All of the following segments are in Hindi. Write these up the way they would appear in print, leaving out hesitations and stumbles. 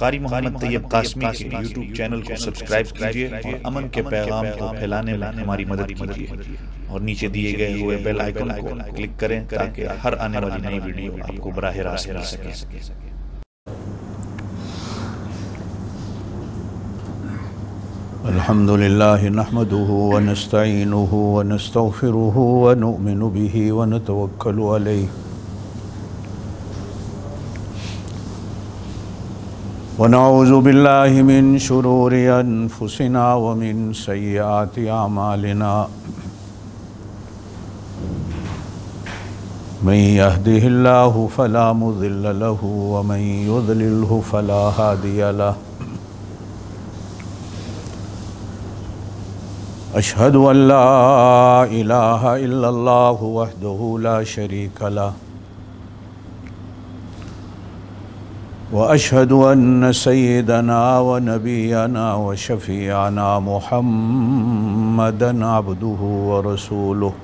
क़ारी मोहम्मद तैयब कासमी के यूट्यूब चैनल को सब्सक्राइब कीजिए और अमन के पैगाम को फैलाने में हमारी मदद कीजिए और नीचे दिए गए हुए बेल आइकन को क्लिक करें ताकि हर आने वाली नई वीडियो आपको बराह रास्त मिल सके। अल्हम्दुलिल्लाह नहमदुहु व नस्तईनुहु व नस्तगफिरुहु व नुअमिनु बिही व नतवक्कलु अलैहि व नऊज़ु बिल्लाहि मिन शुरूरि अनफुसिना व मिन सय्यिआति अमालिना मन यहदिहिल्लाहु फला मुज़िल्ल लहु व मन युज़लिल्हु फला हादिय लहु। अशहदु अल्ला इलाहा इल्लल्लाहु वहदहु ला शरीका लहु व अशहदु अन्न सय्यदना व नबियना व शफीअना मुहम्मदन अब्दुहु व रसूलुहु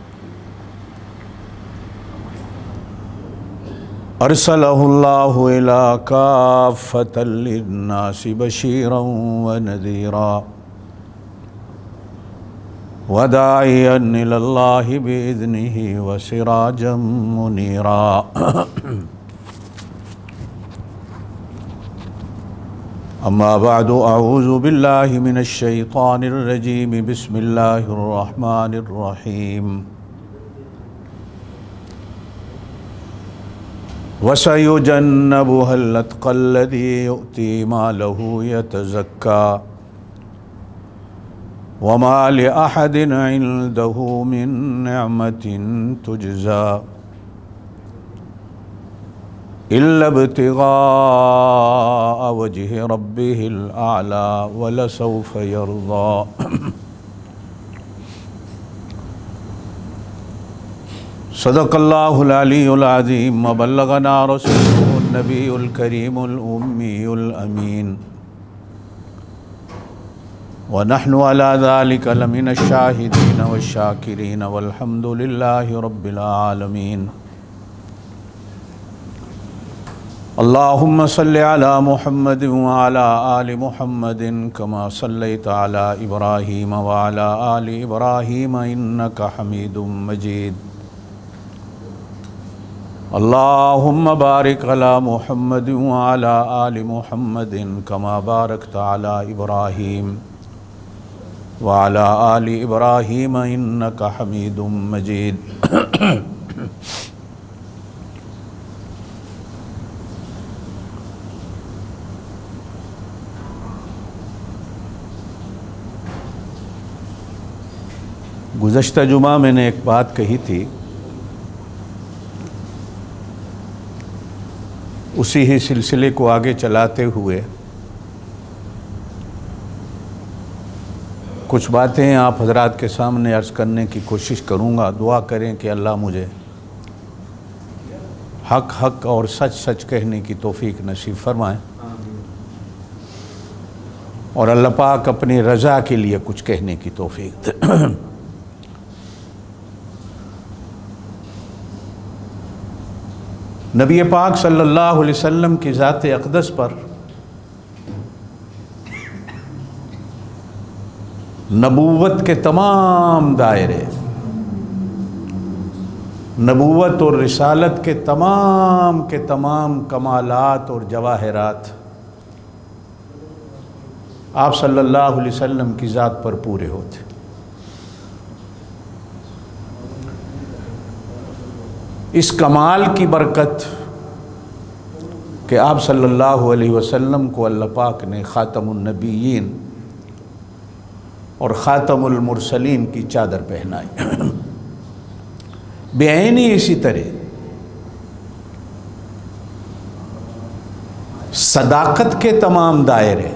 अरसलहुल्लाहु इला काफ़्फ़तल लिन्नासि बशीरन व नज़ीरा व दाइयन इलल्लाहि बिइज़्निहि व सिराजम मुनीरा। अम्मा बअदु अऊज़ु बिल्लाहि मिनश शैतानिर रजीम बिस्मिल्लाहिर रहमानिर रहीम। व सयुजन्नबुहल अत्क़ल्लज़ी यु'ती मालहु यतज़क्का वमा लिअहदिन इंदहु मिन निअमतिन तुजज़ा इल्ला इब्तिग़ाअ वजहि रब्बिहिल आला वलसौफ़ यर्ज़ा। सदक़ल्लाहुल अलीयुल अज़ीम व बल्लगना रसूलुहुन नबियुल करीमुल उम्मियुल अमीन व नहनु अला ज़ालिका लमिनश शाहिदीन वश्शाकिरीन वल्हम्दुलिल्लाहि रब्बिल आलमीन। अल्लाहुम्मा सल्लि अला मुहम्मदिन व अला आलि मुहम्मदिन कमा सल्लैता अला इब्राहीम व अला आलि इब्राहीम इन्नका हमीदुम मजीद। अल्लाहुम्मा बारिक अला मुहम्मदिन व अला आलि मुहम्मदिन कमा बारकता अला इब्राहीम व अला आलि इब्राहीम इन्नका हमीदुम मजीद। गुज़श्ता जुमा मैंने एक बात कही थी, उसी ही सिलसिले को आगे चलाते हुए कुछ बातें आप हजरात के सामने अर्ज़ करने की कोशिश करूँगा। दुआ करें कि अल्लाह मुझे हक हक और सच सच कहने की तौफीक नसीब फरमाए और अल्लाह पाक अपनी रज़ा के लिए कुछ कहने की तौफीक दे। नबी पाक सल्लल्लाहु अलैहि वसल्लम की ज़ात अक़दस पर नबूवत के तमाम दायरे, नबूवत और रिसालत के तमाम कमालात और जवाहरात आप सल्लल्लाहु अलैहि वसल्लम की ज़ात पर पूरे होते। इस कमाल की बरकत कि आप सल्लल्लाहु अलैहि वसल्लम को अल्लाह पाक ने ख़ातमुन नबिय्यीन और ख़ातमुल मुरसलीन की चादर पहनाई। बेअैनी इसी तरह सदाकत के तमाम दायरे,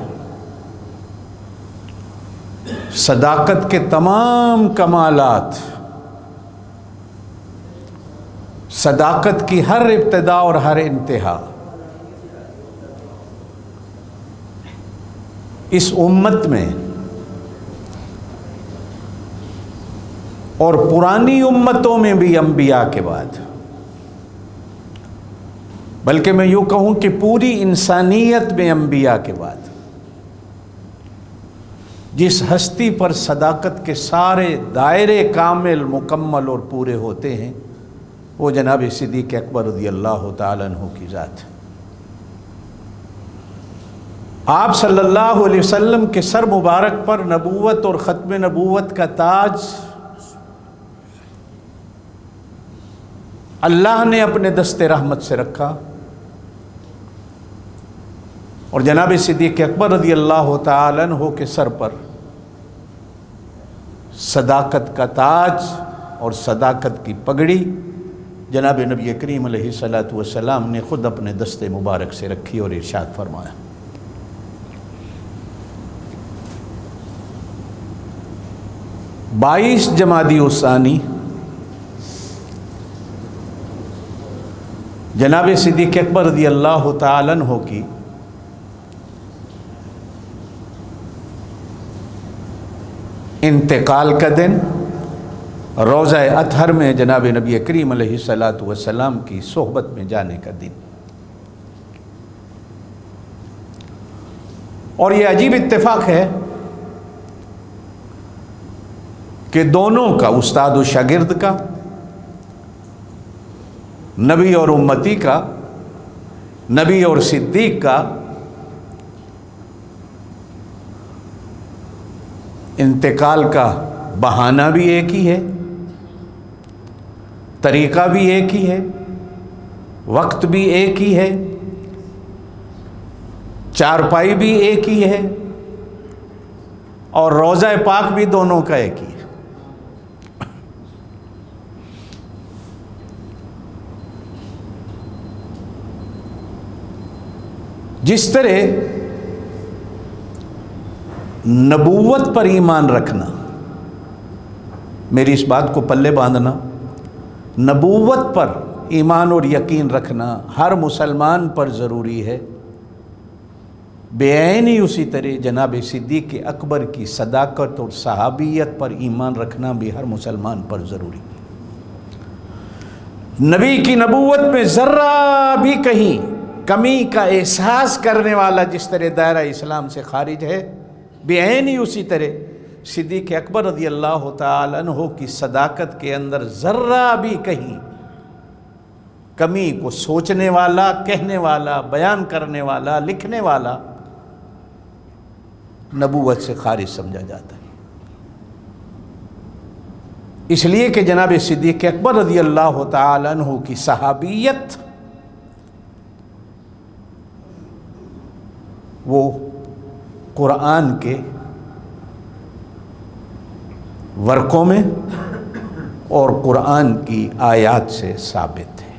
सदाकत के तमाम कमालात, सदाकत की हर इब्तिदा और हर इंतहा इस उम्मत में और पुरानी उम्मतों में भी अंबिया के बाद बल्कि मैं यूँ कहूँ कि पूरी इंसानियत में अंबिया के बाद जिस हस्ती पर सदाकत के सारे दायरे कामिल, मुकम्मल और पूरे होते हैं वो जनाब सिद्दीक़ अकबर रज़ियल्लाहु ताला अन्हु की ज़ात है। आप सल्लल्लाहु अलैहि वसल्लम के सर मुबारक पर नबूवत और ख़त्म नबूवत का ताज अल्लाह ने अपने दस्ते रहमत से रखा और जनाब सिद्दीक़ अकबर रज़ियल्लाहु ताला अन्हु के सर पर सदाकत का ताज और सदाकत की पगड़ी जनाब नबी करीम अलैहिस्सलातु वस्सलाम ने ख़ुद अपने दस्ते मुबारक से रखी और इरशाद फरमाया, 22 जमादी उसानी जनाब सिद्दीक़ अकबर रज़ियल्लाहु ताला अन्हु की इंतकाल का दिन, रोज़ा अतहर में जनाब नबी करीम अलैहिस्सलातु वस्सलाम की सोहबत में जाने का दिन। और ये अजीब इत्तेफाक है कि दोनों का, उस्ताद और शागिर्द का, नबी और उम्मती का, नबी और सिद्दीक का इंतकाल का बहाना भी एक ही है, तरीक़ा भी एक ही है, वक्त भी एक ही है, चारपाई भी एक ही है और रोज़ा पाक भी दोनों का एक ही है। जिस तरह नबूवत पर ईमान रखना, मेरी इस बात को पल्ले बांधना, नबूवत पर ईमान और यकीन रखना हर मुसलमान पर ज़रूरी है, बेऐन ही उसी तरह जनाब सिद्दीक़ अकबर की सदाकत और सहाबियत पर ईमान रखना भी हर मुसलमान पर ज़रूरी है। नबी की नबूवत में ज़र्रा भी कहीं कमी का एहसास करने वाला जिस तरह दायरा इस्लाम से खारिज है, बेऐन ही उसी तरह सिद्दीक़ अकबर रज़ियल्लाहु ताला अन्हु की सदाकत के अंदर ज़र्रा भी कहीं कमी को सोचने वाला, कहने वाला, बयान करने वाला, लिखने वाला नबूवत से खारिज समझा जाता है। इसलिए कि जनाब सिद्दीक़ अकबर रज़ियल्लाहु ताला अन्हु की सहाबियत वो कुरान के वर्कों में और कुरान की आयत से साबित है।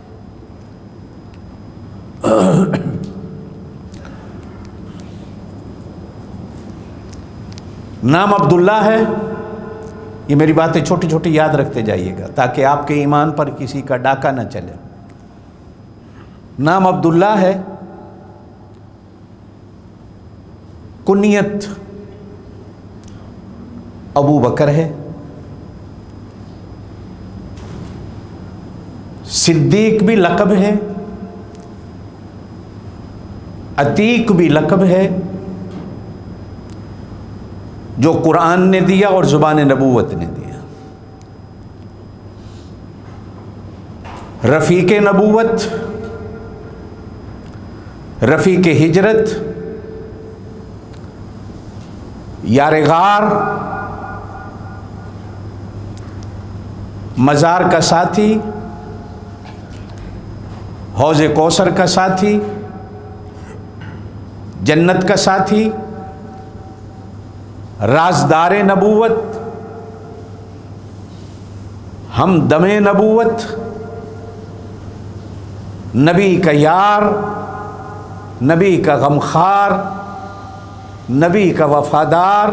नाम अब्दुल्ला है, ये मेरी बातें छोटी छोटी याद रखते जाइएगा ताकि आपके ईमान पर किसी का डाका न चले। नाम अब्दुल्ला है, कुनियत अबू बकर है, सिद्दीक भी लक़ब है, अतीक भी लक़ब है जो कुरान ने दिया और ज़ुबान नबूवत ने दिया। रफ़ीक नबूवत, रफ़ीक हिजरत, यार गार, मज़ार का साथी, हौज़े कौसर का साथी, जन्नत का साथी, राजदार नबूवत, हम दमे नबूवत, नबी का यार, नबी का गमखार, नबी का वफादार,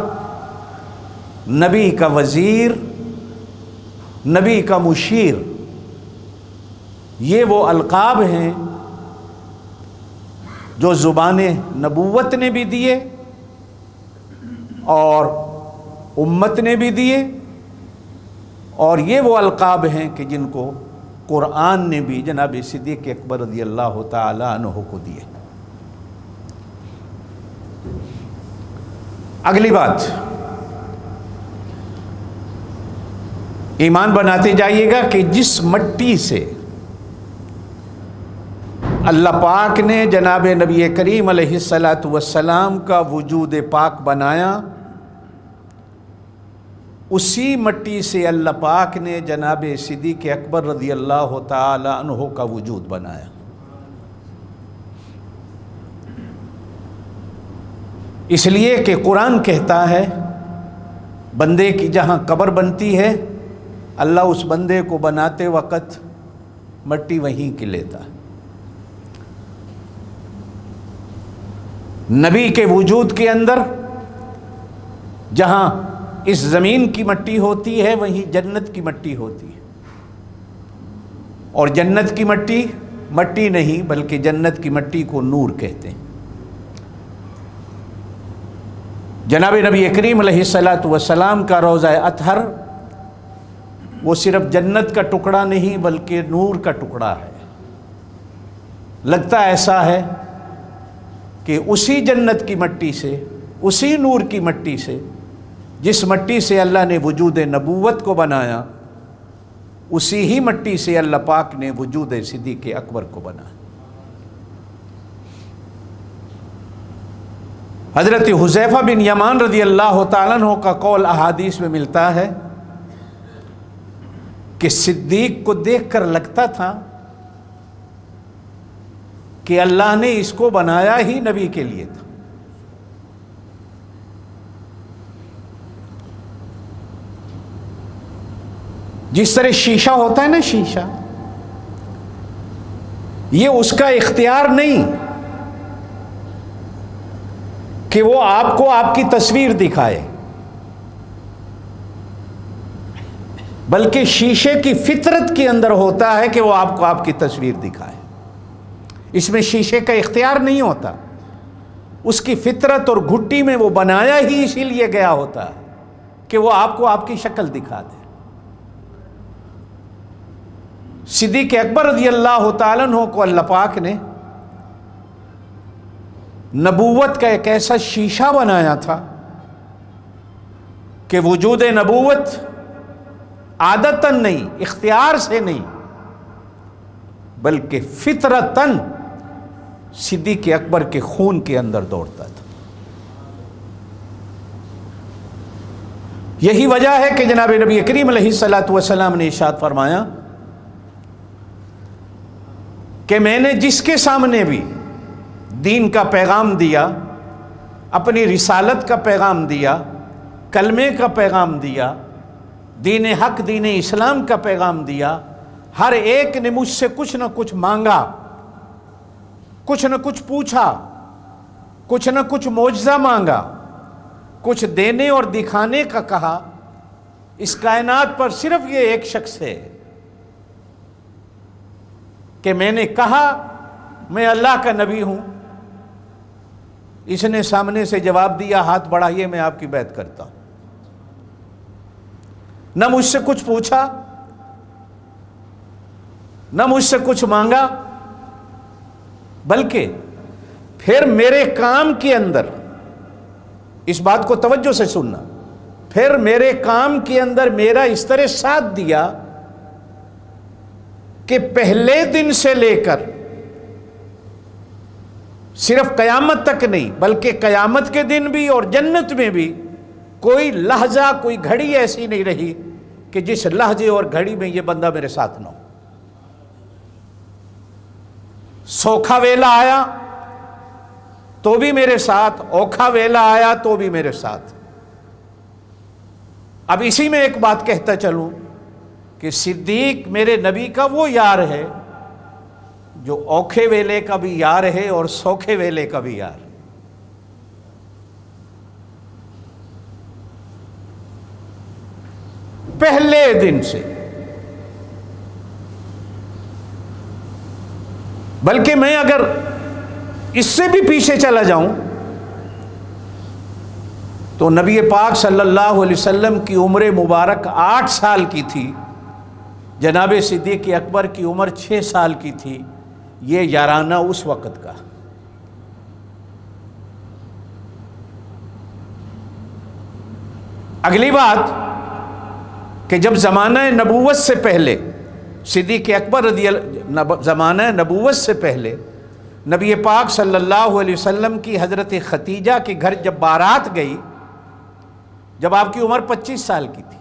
नबी का वज़ीर, नबी का मुशीर, ये वो अलक़ाब हैं जो ज़ुबान नबूवत ने भी दिए और उम्मत ने भी दिए, और ये वो अलक़ाब हैं कि जिनको कुरान ने भी जनाब सिद्दीक़ अकबर रज़ियल्लाहु ताला अन्हु को दिए। अगली बात, ईमान बनाते जाइएगा कि जिस मट्टी से अल्लाह पाक ने जनाब नबी करीम अलैहिस्सलातु वस्सलाम का वजूद पाक बनाया, उसी मट्टी से अल्लाह पाक ने जनाब सिद्दीक़ अकबर रज़ियल्लाहु ताला अन्हु का वजूद बनाया। इसलिए कि कुरान कहता है बंदे की जहाँ कब्र बनती है, अल्लाह उस बंदे को बनाते वक़्त मट्टी वहीं की लेता है। नबी के वजूद के अंदर जहाँ इस ज़मीन की मट्टी होती है, वहीं जन्नत की मट्टी होती है। और जन्नत की मट्टी मट्टी नहीं बल्कि जन्नत की मट्टी को नूर कहते हैं। जनाब नबी करीम अलैहिस्सलातु वस्सलाम का रोज़ा अतहर वो सिर्फ जन्नत का टुकड़ा नहीं बल्कि नूर का टुकड़ा है। लगता ऐसा है कि उसी जन्नत की मट्टी से, उसी नूर की मट्टी से, जिस मट्टी से अल्लाह ने वजूद नबूवत को बनाया, उसी ही मट्टी से अल्लाह पाक ने वजूद सिद्दीक़ अकबर को बनाया। हज़रत हुज़ैफ़ा बिन यमान रज़ियल्लाहु ताला अन्हु का कौल अहादीस में मिलता है कि सिद्दीक़ को देखकर लगता था कि अल्लाह ने इसको बनाया ही नबी के लिए था। जिस तरह शीशा होता है ना, शीशा, ये उसका इख्तियार नहीं कि वो आपको आपकी तस्वीर दिखाए, बल्कि शीशे की फितरत के अंदर होता है कि वो आपको आपकी तस्वीर दिखाए। इसमें शीशे का इख्तियार नहीं होता, उसकी फितरत और घुट्टी में वो बनाया ही इसीलिए गया होता है कि वो आपको आपकी शक्ल दिखा दे। सिद्दीक़ अकबर रज़ियल्लाहु ताला अन्हु को अल्लाह पाक ने नबूवत का एक ऐसा शीशा बनाया था कि वजूद नबूवत आदतन नहीं, इख्तियार से नहीं, बल्कि फितरतन सिद्दीक़ अकबर के खून के अंदर दौड़ता था। यही वजह है कि जनाब नबी करीम अलैहिस्सलातु वस्सलाम ने इरशाद फरमाया कि मैंने जिसके सामने भी दीन का पैगाम दिया, अपनी रिसालत का पैगाम दिया, कलमे का पैगाम दिया, दीन हक दीन इस्लाम का पैगाम दिया, हर एक ने मुझसे कुछ न कुछ मांगा, कुछ न कुछ पूछा, कुछ न कुछ मौजज़ा मांगा, कुछ देने और दिखाने का कहा। इस कायनात पर सिर्फ ये एक शख्स है कि मैंने कहा मैं अल्लाह का नबी हूं, इसने सामने से जवाब दिया हाथ बढ़ाइए मैं आपकी बैत करता हूं। न मुझसे कुछ पूछा, न मुझसे कुछ मांगा, बल्कि फिर मेरे काम के अंदर, इस बात को तवज्जो से सुनना, फिर मेरे काम के अंदर मेरा इस तरह साथ दिया कि पहले दिन से लेकर सिर्फ कयामत तक नहीं बल्कि कयामत के दिन भी और जन्नत में भी कोई लहजा, कोई घड़ी ऐसी नहीं रही कि जिस लहजे और घड़ी में ये बंदा मेरे साथ ना हो। सोखा वेला आया तो भी मेरे साथ, औखा वेला आया तो भी मेरे साथ। अब इसी में एक बात कहता चलूं कि सिद्दीक मेरे नबी का वो यार है जो औखे वेले का भी यार है और सौखे वेले का भी यार। पहले दिन से, बल्कि मैं अगर इससे भी पीछे चला जाऊं तो नबी पाक सल्लल्लाहु अलैहि वसल्लम की उम्र मुबारक 8 साल की थी जनाब सिद्दीक़ अकबर की उम्र 6 साल की थी। ये याराना उस वक़्त का। अगली बात कि जब ज़माना नबूवत से पहले सिद्दीक़ अकबर ज़माना नबूवत से पहले नबी पाक सल्लल्लाहु अलैहि वसल्लम की हज़रत खतीजा के घर जब बारात गई, जब आपकी उम्र 25 साल की थी,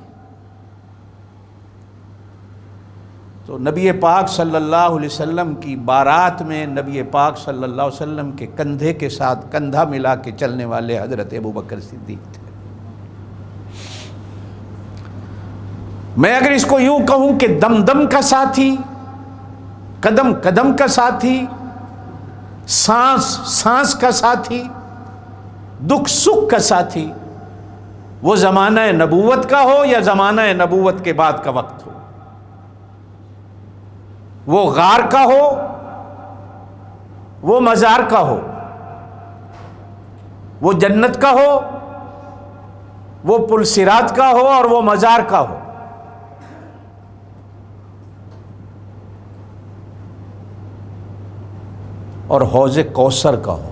तो नबी पाक सल्लल्लाहु अलैहि वसल्लम की बारात में नबी पाक सल्लल्लाहु अलैहि वसल्लम के कंधे के साथ कंधा मिला के चलने वाले हज़रत अबू बकर सिद्दीक़ थे। मैं अगर इसको यूं कहूं कि दम दम का साथी, कदम कदम का साथी, सांस सांस का साथी, दुख सुख का साथी, वो ज़माना नबूवत का हो या ज़माना नबूवत के बाद का वक्त हो, वो गार का हो, वो मज़ार का हो, वो जन्नत का हो, वो पुलसिरात का हो और वो मज़ार का हो, और हौज़े कौसर का हो।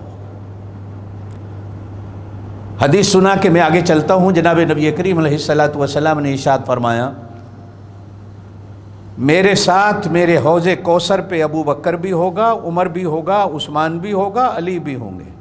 हदीस सुना कि मैं आगे चलता हूँ। जनाब नबी करीम अलैहिस्सलातु वस्सलाम ने इरशाद फरमाया, मेरे साथ मेरे हौज़े कौसर पे अबू बकर भी होगा, उमर भी होगा, उस्मान भी होगा, अली भी होंगे।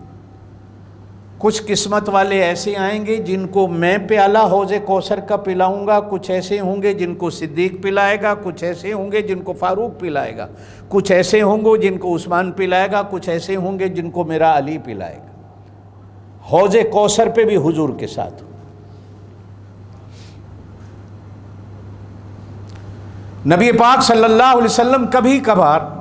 कुछ किस्मत वाले ऐसे आएंगे जिनको मैं प्याला हौज़े कौसर का पिलाऊंगा, कुछ ऐसे होंगे जिनको सिद्दीक़ पिलाएगा, कुछ ऐसे होंगे जिनको फ़ारूक पिलाएगा, कुछ ऐसे होंगे जिनको उस्मान पिलाएगा, कुछ ऐसे होंगे जिनको मेरा अली पिलाएगा। हौज़े कौसर पे भी हुजूर के साथ। नबी पाक सल्लल्लाहु अलैहि वसल्लम कभी कभार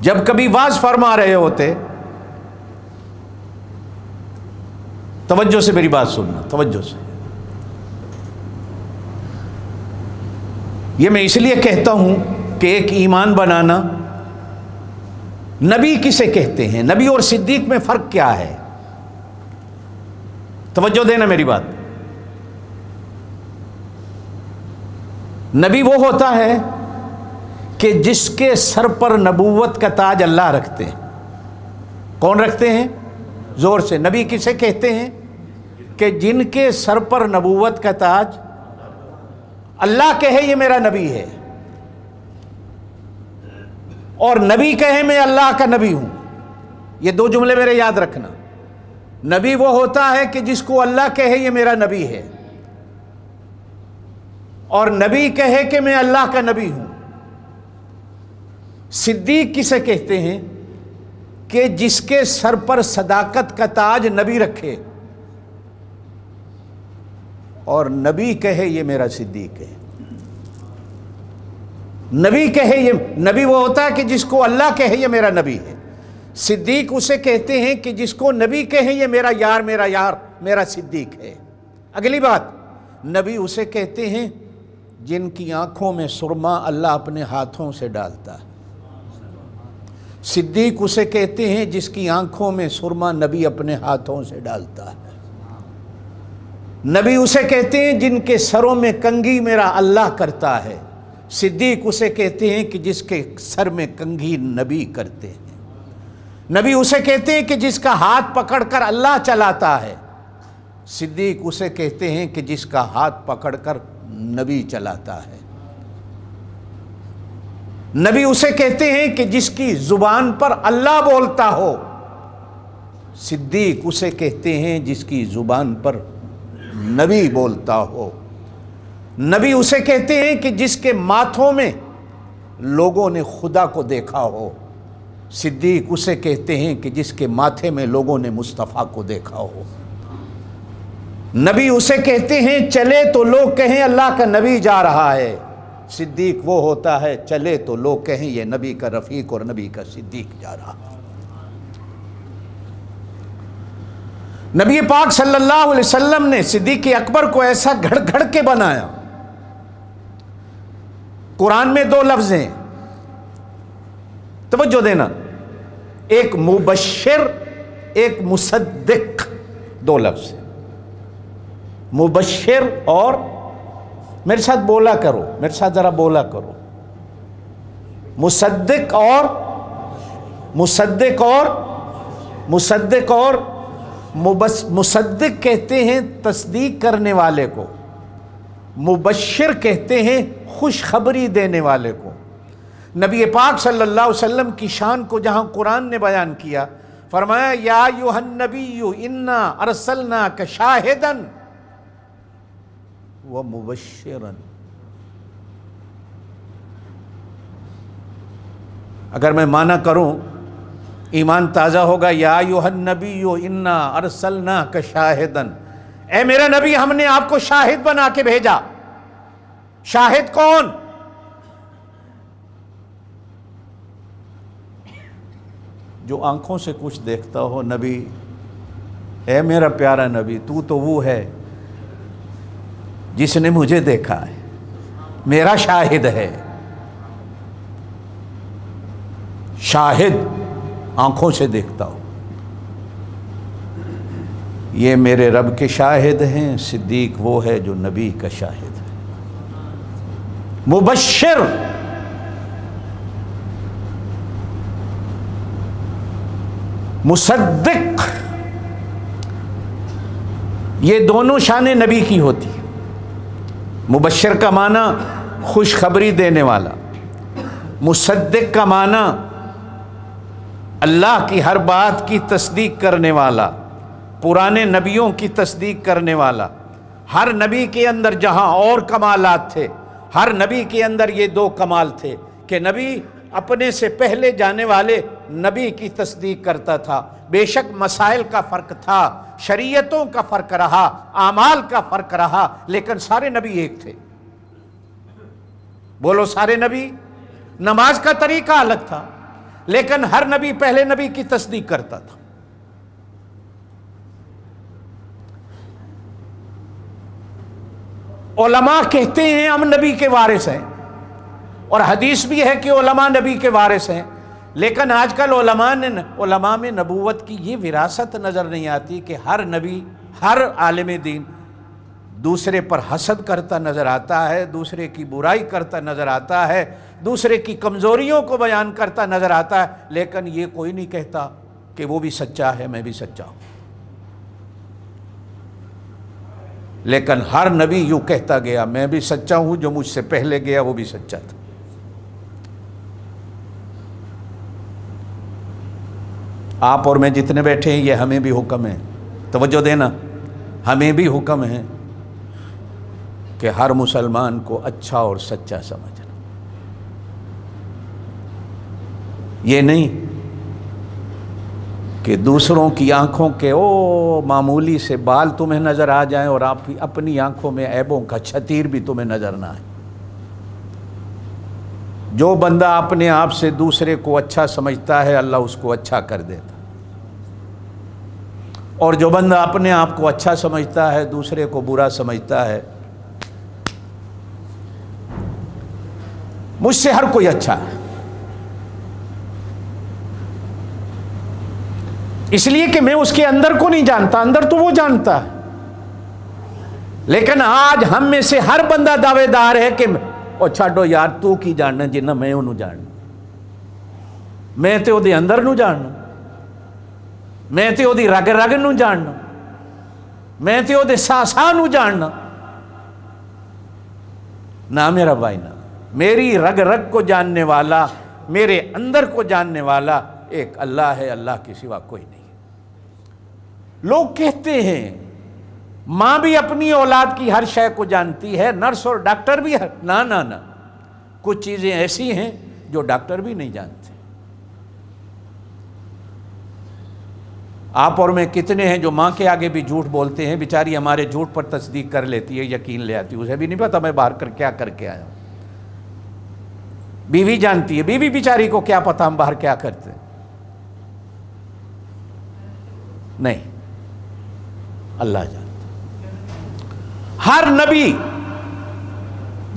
जब कभी वाज फरमा रहे होते, तवज्जो से मेरी बात सुनना, तवज्जो से। ये मैं इसलिए कहता हूं कि एक ईमान बनाना, नबी किसे कहते हैं, नबी और सिद्दीक में फ़र्क क्या है, तवज्जो देना मेरी बात। नबी वो होता है कि जिसके सर पर नबूवत का ताज अल्लाह रखते हैं। कौन रखते हैं? ज़ोर से। नबी किसे कहते हैं? कि जिनके सर पर नबूवत का ताज अल्लाह कहे ये मेरा नबी है, और नबी कहे मैं अल्लाह का नबी हूं। ये दो जुमले मेरे याद रखना। नबी वो होता है कि जिसको अल्लाह कहे ये मेरा नबी है, और नबी कहे कि मैं अल्लाह का नबी हूं। सिद्दीक किसे कहते हैं? कि जिसके सर पर सदाकत का ताज नबी रखे और नबी कहे ये मेरा सिद्दीक है। नबी कहे ये, नबी वो होता है कि जिसको अल्लाह कहे ये मेरा नबी है। सिद्दीक उसे कहते हैं कि जिसको नबी कहे ये मेरा यार, मेरा यार, मेरा सिद्दीक है। अगली बात, नबी उसे कहते हैं जिनकी आंखों में सुरमा अल्लाह अपने हाथों से डालता है। सिद्दीक उसे कहते हैं जिसकी आंखों में सुरमा नबी अपने हाथों से डालता है। नबी उसे कहते हैं जिनके सरों में कंघी मेरा अल्लाह करता है। सिद्दीक उसे कहते हैं कि जिसके सर में कंघी नबी करते हैं। नबी उसे कहते हैं कि जिसका हाथ पकड़कर अल्लाह चलाता है। सिद्दीक उसे कहते हैं कि जिसका हाथ पकड़कर नबी चलाता है। नबी उसे कहते हैं कि जिसकी जुबान पर अल्लाह बोलता हो। सिद्दीक उसे कहते हैं जिसकी जुबान पर नबी बोलता हो। नबी उसे कहते हैं कि जिसके माथों में लोगों ने खुदा को देखा हो। सिद्दीक उसे कहते हैं कि जिसके माथे में लोगों ने मुस्तफ़ा को देखा हो। नबी उसे कहते हैं चले तो लोग कहें अल्लाह का नबी जा रहा है। सिद्दीक वो होता है चले तो लोग कहें ये नबी का रफ़ीक और नबी का सिद्दीक जा रहा है। नबी पाक सल्लल्लाहु अलैहि वसल्लम ने सिद्दीक़ अकबर को ऐसा घड़ घड़ के बनाया। कुरान में दो लफ्ज़ हैं, तवज्जो देना, एक मुबश्शिर, एक मुसद्दिक, दो लफ्ज़ हैं, मुबश्शिर और मेरे साथ बोला करो, मेरे साथ ज़रा बोला करो। मुसद्दिक और मुसद्दिक और मुसद्दिक और मुसद्दिक कहते हैं तस्दीक करने वाले को, मुबश्शिर कहते हैं खुशखबरी देने वाले को। नबी पाक सल्लल्लाहु अलैहि वसल्लम की शान को जहाँ कुरान ने बयान किया, फरमाया या अय्युहन नबिय्यु इन्ना अरसलनाका शाहिदन व मुबश्शिरन। अगर मैं माना करूं, ईमान ताज़ा होगा। या अय्युहन नबिय्यु इन्ना अरसलनाका शाहिदन, ए मेरा नबी हमने आपको शाहिद बना के भेजा। शाहिद कौन? जो आंखों से कुछ देखता हो। नबी, ए मेरा प्यारा नबी, तू तो वो है जिसने मुझे देखा है, मेरा शाहिद है। शाहिद आंखों से देखता हो, ये मेरे रब के शाहिद हैं। सिद्दीक वो है जो नबी का शाहिद है। मुबश्शिर, मुसद्दिक, ये दोनों शानें नबी की होती है। मुबश्शिर का माना खुशखबरी देने वाला, मुसद्दिक का माना अल्लाह की हर बात की तस्दीक करने वाला, पुराने नबियों की तस्दीक करने वाला। हर नबी के अंदर जहां और कमालात थे, हर नबी के अंदर ये दो कमाल थे कि नबी अपने से पहले जाने वाले नबी की तस्दीक करता था। बेशक मसाइल का फ़र्क था, शरीयतों का फ़र्क रहा, आमाल का फ़र्क रहा, लेकिन सारे नबी एक थे। बोलो सारे नबी। नमाज का तरीका अलग था, लेकिन हर नबी पहले नबी की तस्दीक करता था। उलमा कहते हैं हम नबी के वारिस हैं, और हदीस भी है कि उलमा नबी के वारिस हैं। लेकिन आजकल उलमा में नबूवत की ये विरासत नज़र नहीं आती कि हर नबी, हर आलिम दीन दूसरे पर हसद करता नज़र आता है, दूसरे की बुराई करता नज़र आता है, दूसरे की कमज़ोरियों को बयान करता नज़र आता है। लेकिन ये कोई नहीं कहता कि वो भी सच्चा है, मैं भी सच्चा हूँ। लेकिन हर नबी यूँ कहता गया, मैं भी सच्चा हूँ, जो मुझसे पहले गया वो भी सच्चा था। आप और मैं जितने बैठे हैं, ये हमें भी हुक्म है, तवज्जो देना, हमें भी हुक्म है कि हर मुसलमान को अच्छा और सच्चा समझना। ये नहीं कि दूसरों की आंखों के ओ मामूली से बाल तुम्हें नज़र आ जाएं और आप अपनी आंखों में ऐबों का छतीर भी तुम्हें नज़र ना आए। जो बंदा अपने आप से दूसरे को अच्छा समझता है, अल्लाह उसको अच्छा कर देता, और जो बंदा अपने आप को अच्छा समझता है, दूसरे को बुरा समझता है। मुझसे हर कोई अच्छा है, इसलिए कि मैं उसके अंदर को नहीं जानता, अंदर तो वो जानता है। लेकिन आज हम में से हर बंदा दावेदार है कि ओ छाड़ो यार, तू की जानना जिन्ना मैं उन्हों जानना, मैं तो ओदे अंदर नू जानना, मैं तो ओदी रग रग नू जानना, मैं तो ओदे सा नू जानना। ना मेरा भाई ना, मेरी रग रग को जानने वाला, मेरे अंदर को जानने वाला एक अल्लाह है, अल्लाह के सिवा कोई नहीं। लोग कहते हैं माँ भी अपनी औलाद की हर शय को जानती है, नर्स और डॉक्टर भी हर, ना ना ना, कुछ चीज़ें ऐसी हैं जो डॉक्टर भी नहीं जानते। आप और मैं कितने हैं जो माँ के आगे भी झूठ बोलते हैं, बेचारी हमारे झूठ पर तस्दीक कर लेती है, यकीन ले आती है, उसे भी नहीं पता मैं बाहर कर क्या करके आया हूँ। बीवी जानती है, बीवी बेचारी को क्या पता हम बाहर क्या करते हैं। नहीं, अल्लाह जानता। हर नबी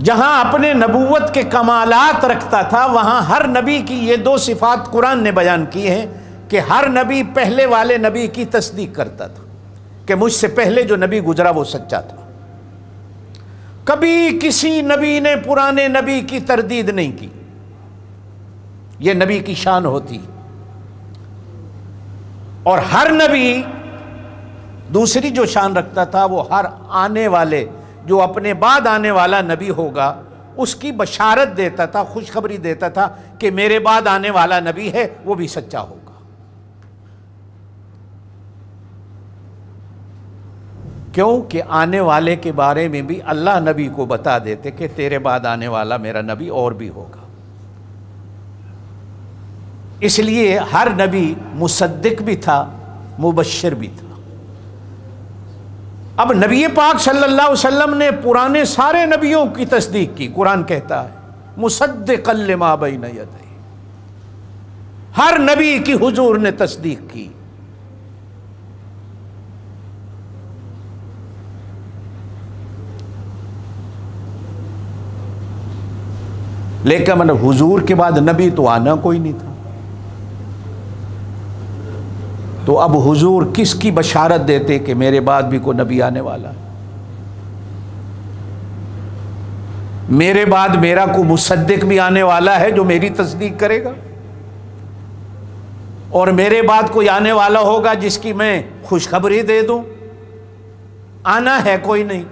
जहां अपने नबूवत के कमालात रखता था, वहां हर नबी की ये दो सिफात कुरान ने बयान की हैं कि हर नबी पहले वाले नबी की तस्दीक करता था कि मुझसे पहले जो नबी गुजरा वो सच्चा था। कभी किसी नबी ने पुराने नबी की तरदीद नहीं की। यह नबी की शान होती। और हर नबी दूसरी जो शान रखता था, वो हर आने वाले, जो अपने बाद आने वाला नबी होगा, उसकी बशारत देता था, खुशखबरी देता था कि मेरे बाद आने वाला नबी है, वो भी सच्चा होगा। क्योंकि आने वाले के बारे में भी अल्लाह नबी को बता देते कि तेरे बाद आने वाला मेरा नबी और भी होगा। इसलिए हर नबी मुसद्दिक भी था, मुबश्शिर भी था। अब नबी पाक सल्लल्लाहु अलैहि वसल्लम ने पुराने सारे नबियों की तस्दीक की। कुरान कहता है मुसद्दिक़न लिमा बैन यदैहि। हर नबी की हुजूर ने तस्दीक की। लेकिन हुजूर के बाद नबी तो आना कोई नहीं था। तो अब हुजूर किसकी बशारत देते कि मेरे बाद भी कोई नबी आने वाला है, मेरे बाद मेरा को मुसद्दिक भी आने वाला है जो मेरी तस्दीक करेगा, और मेरे बाद कोई आने वाला होगा जिसकी मैं खुशखबरी दे दूं। आना है कोई नहीं।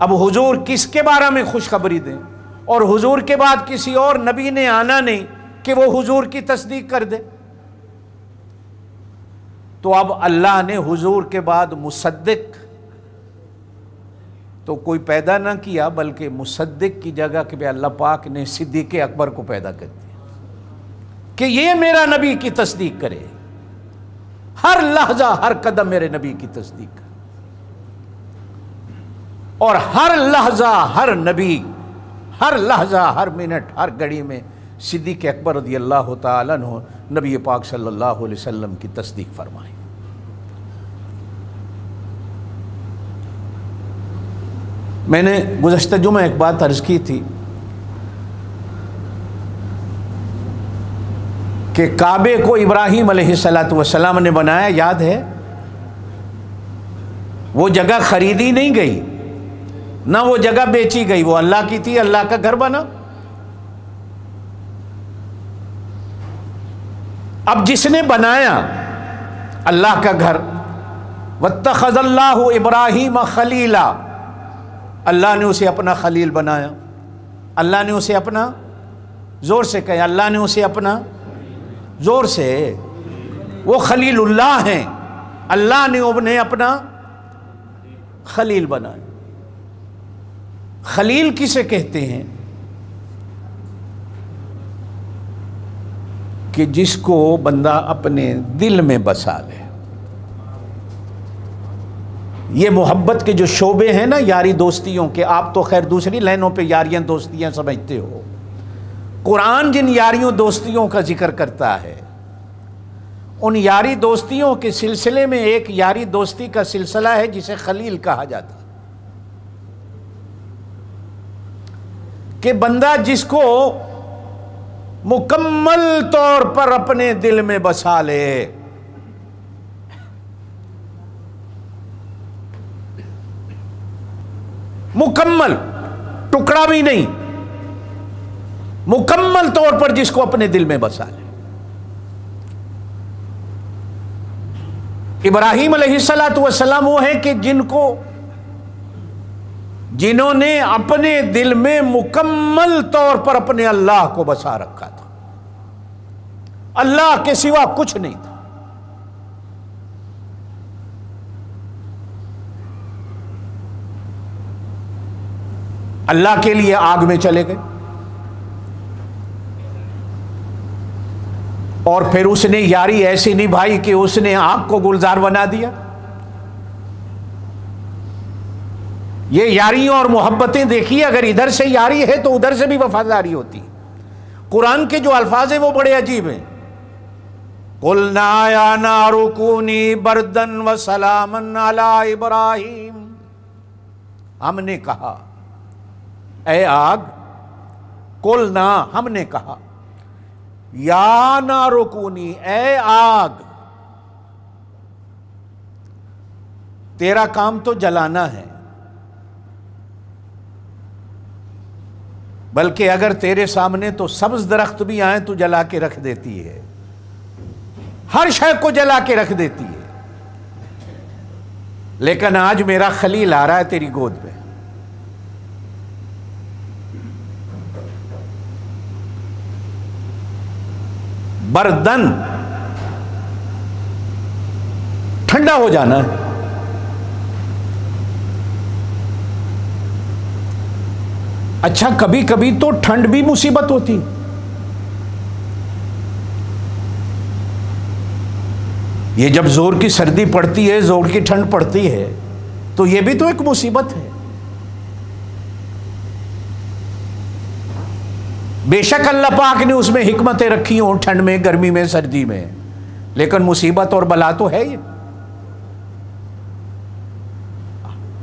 अब हुजूर किसके बारे में खुशखबरी दें, और हुजूर के बाद किसी और नबी ने आना नहीं कि वो हुजूर की तस्दीक कर दे। तो अब अल्लाह ने हुजूर के बाद मुसद्दिक तो कोई पैदा ना किया, बल्कि मुसद्दिक की जगह के अल्लाह पाक ने सिद्दीक़ अकबर को पैदा कर दिया कि ये मेरा नबी की तस्दीक करे, हर लहजा हर कदम मेरे नबी की तस्दीक करे। और हर लहजा हर नबी, हर लहजा हर मिनट हर घड़ी में सिद्दीक़ अकबर रज़ियल्लाहु ताला अन्हु नबी पाक सल्लल्लाहु अलैहि वसल्लम की तस्दीक फरमाई। मैंने गुज़श्ता जुमा एक बात अर्ज़ की थी कि काबे को इब्राहीम अलैहिस्सलातु वस्सलाम ने बनाया, याद है? वो जगह खरीदी नहीं गई, ना वो जगह बेची गई, वो अल्लाह की थी, अल्लाह का घर बना। अब जिसने बनाया अल्लाह का घर, वत्तखज़ल्लाहु इब्राहीम खलीला, अल्लाह ने उसे अपना खलील बनाया। अल्लाह ने उसे अपना, जोर से कहे, अल्लाह ने उसे अपना, जोर से, वो खलीलुल्लाह हैं। अल्लाह ने उन्हें अपना खलील बनाया। खलील किसे कहते हैं? कि जिसको बंदा अपने दिल में बसा ले। ये मोहब्बत के जो शोबे हैं ना यारी दोस्तियों के, आप तो खैर दूसरी लाइनों पे यारियां दोस्तियां समझते हो। कुरान जिन यारियों दोस्तियों का जिक्र करता है, उन यारी दोस्तियों के सिलसिले में एक यारी दोस्ती का सिलसिला है जिसे खलील कहा जाता है। कि बंदा जिसको मुकम्मल तौर पर अपने दिल में बसा ले, मुकम्मल, टुकड़ा भी नहीं, मुकम्मल तौर पर जिसको अपने दिल में बसा ले। इब्राहीम अलैहिस्सलातु वस्सलाम वो है कि जिन्होंने अपने दिल में मुकम्मल तौर पर अपने अल्लाह को बसा रखा था, अल्लाह के सिवा कुछ नहीं था। अल्लाह के लिए आग में चले गए, और फिर उसने यारी ऐसी निभाई कि उसने आग को गुलजार बना दिया। ये यारियों और मोहब्बतें देखिए, अगर इधर से यारी है तो उधर से भी वफादारी होती। कुरान के जो अल्फाज हैं वो बड़े अजीब हैं। कुलना या नारु कूनी बरदन व सलामन अला इब्राहीम, हमने कहा ऐ आग, कुलना हमने कहा, या नारु कूनी ऐ आग, तेरा काम तो जलाना है, बल्कि अगर तेरे सामने तो सब्ज दरख्त भी आए तो जला के रख देती है, हर शय को जला के रख देती है। लेकिन आज मेरा खलील आ रहा है तेरी गोद में, बर्दन ठंडा हो जाना है। अच्छा, कभी कभी तो ठंड भी मुसीबत होती। ये जब जोर की सर्दी पड़ती है, जोर की ठंड पड़ती है, तो ये भी तो एक मुसीबत है। बेशक अल्लाह पाक ने उसमें हिकमतें रखी हों, ठंड में, गर्मी में, सर्दी में, लेकिन मुसीबत और बला तो है ये।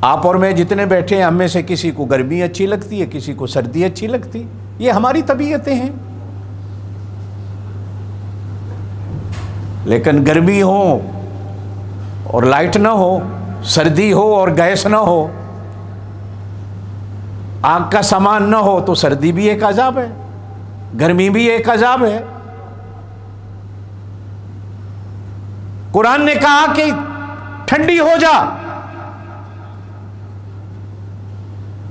आप और मैं जितने बैठे हैं, हम में से किसी को गर्मी अच्छी लगती है, किसी को सर्दी अच्छी लगती है, ये हमारी तबीयतें हैं। लेकिन गर्मी हो और लाइट ना हो, सर्दी हो और गैस ना हो, आग का सामान ना हो, तो सर्दी भी एक अजाब है, गर्मी भी एक अजाब है। कुरान ने कहा कि ठंडी हो जा,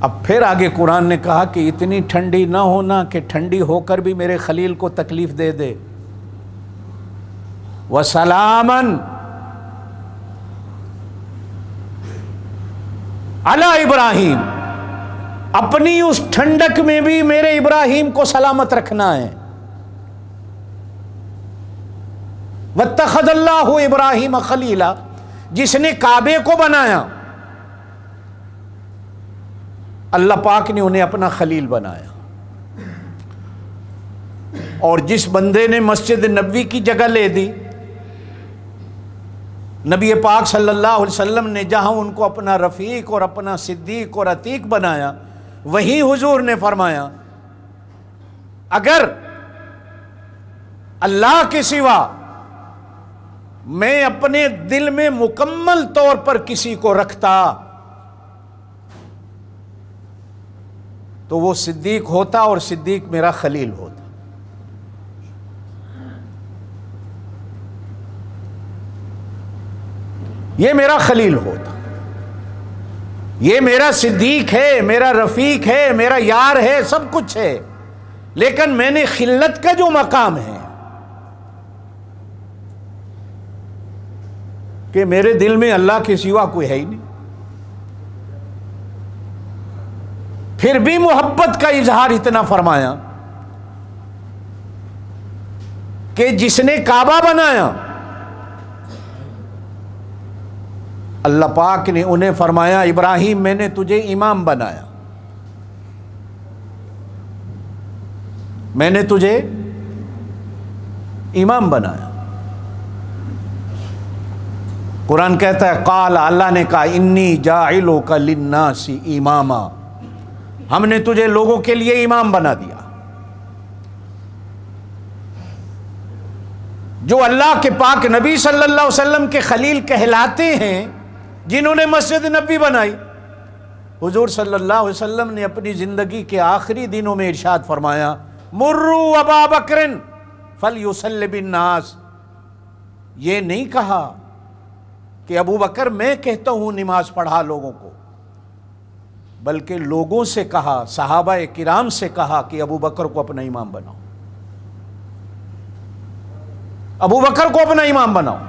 अब फिर आगे कुरान ने कहा कि इतनी ठंडी ना होना कि ठंडी होकर भी मेरे खलील को तकलीफ दे दे। वसलामन अला इब्राहिम, अपनी उस ठंडक में भी मेरे इब्राहिम को सलामत रखना है। वत्तखज़ल्लाहु इब्राहिम खलीला, जिसने काबे को बनाया, अल्लाह पाक ने उन्हें अपना खलील बनाया। और जिस बंदे ने मस्जिद नबवी की जगह ले दी, नबी पाक सल्लल्लाहु अलैहि वसल्लम ने जहां उनको अपना रफ़ीक और अपना सिद्दीक और अतीक बनाया, वहीं हुजूर ने फरमाया, अगर अल्लाह के सिवा मैं अपने दिल में मुकम्मल तौर पर किसी को रखता तो वो सिद्दीक होता, और सिद्दीक मेरा खलील होता। ये मेरा खलील होता, ये मेरा सिद्दीक है, मेरा रफीक है, मेरा यार है, सब कुछ है। लेकिन मैंने खिल्लत का जो मकाम है कि मेरे दिल में अल्लाह के सिवा कोई है ही नहीं, फिर भी मोहब्बत का इजहार इतना फरमाया कि जिसने काबा बनाया, अल्लाह पाक ने उन्हें फरमाया, इब्राहिम मैंने तुझे इमाम बनाया, मैंने तुझे इमाम बनाया। कुरान कहता है, काल, अल्लाह ने कहा, इन्नी जाइलुका लिन्नासी इमामा, हमने तुझे लोगों के लिए इमाम बना दिया। जो अल्लाह के पाक नबी सल्लल्लाहु अलैहि वसल्लम के खलील कहलाते हैं, जिन्होंने मस्जिद नबी बनाई, हुजूर सल्लल्लाहु अलैहि वसल्लम ने अपनी ज़िंदगी के आखिरी दिनों में इरशाद फरमाया, मुर्रू अबा बकरिन फलयुसल्लि बिन्नास। ये नहीं कहा कि अबू बकर मैं कहता हूँ नमाज पढ़ा लोगों को, बल्कि लोगों से कहा, सहाबा किराम से कहा कि अबू बकर को अपना इमाम बनाओ, अबू बकर को अपना इमाम बनाओ।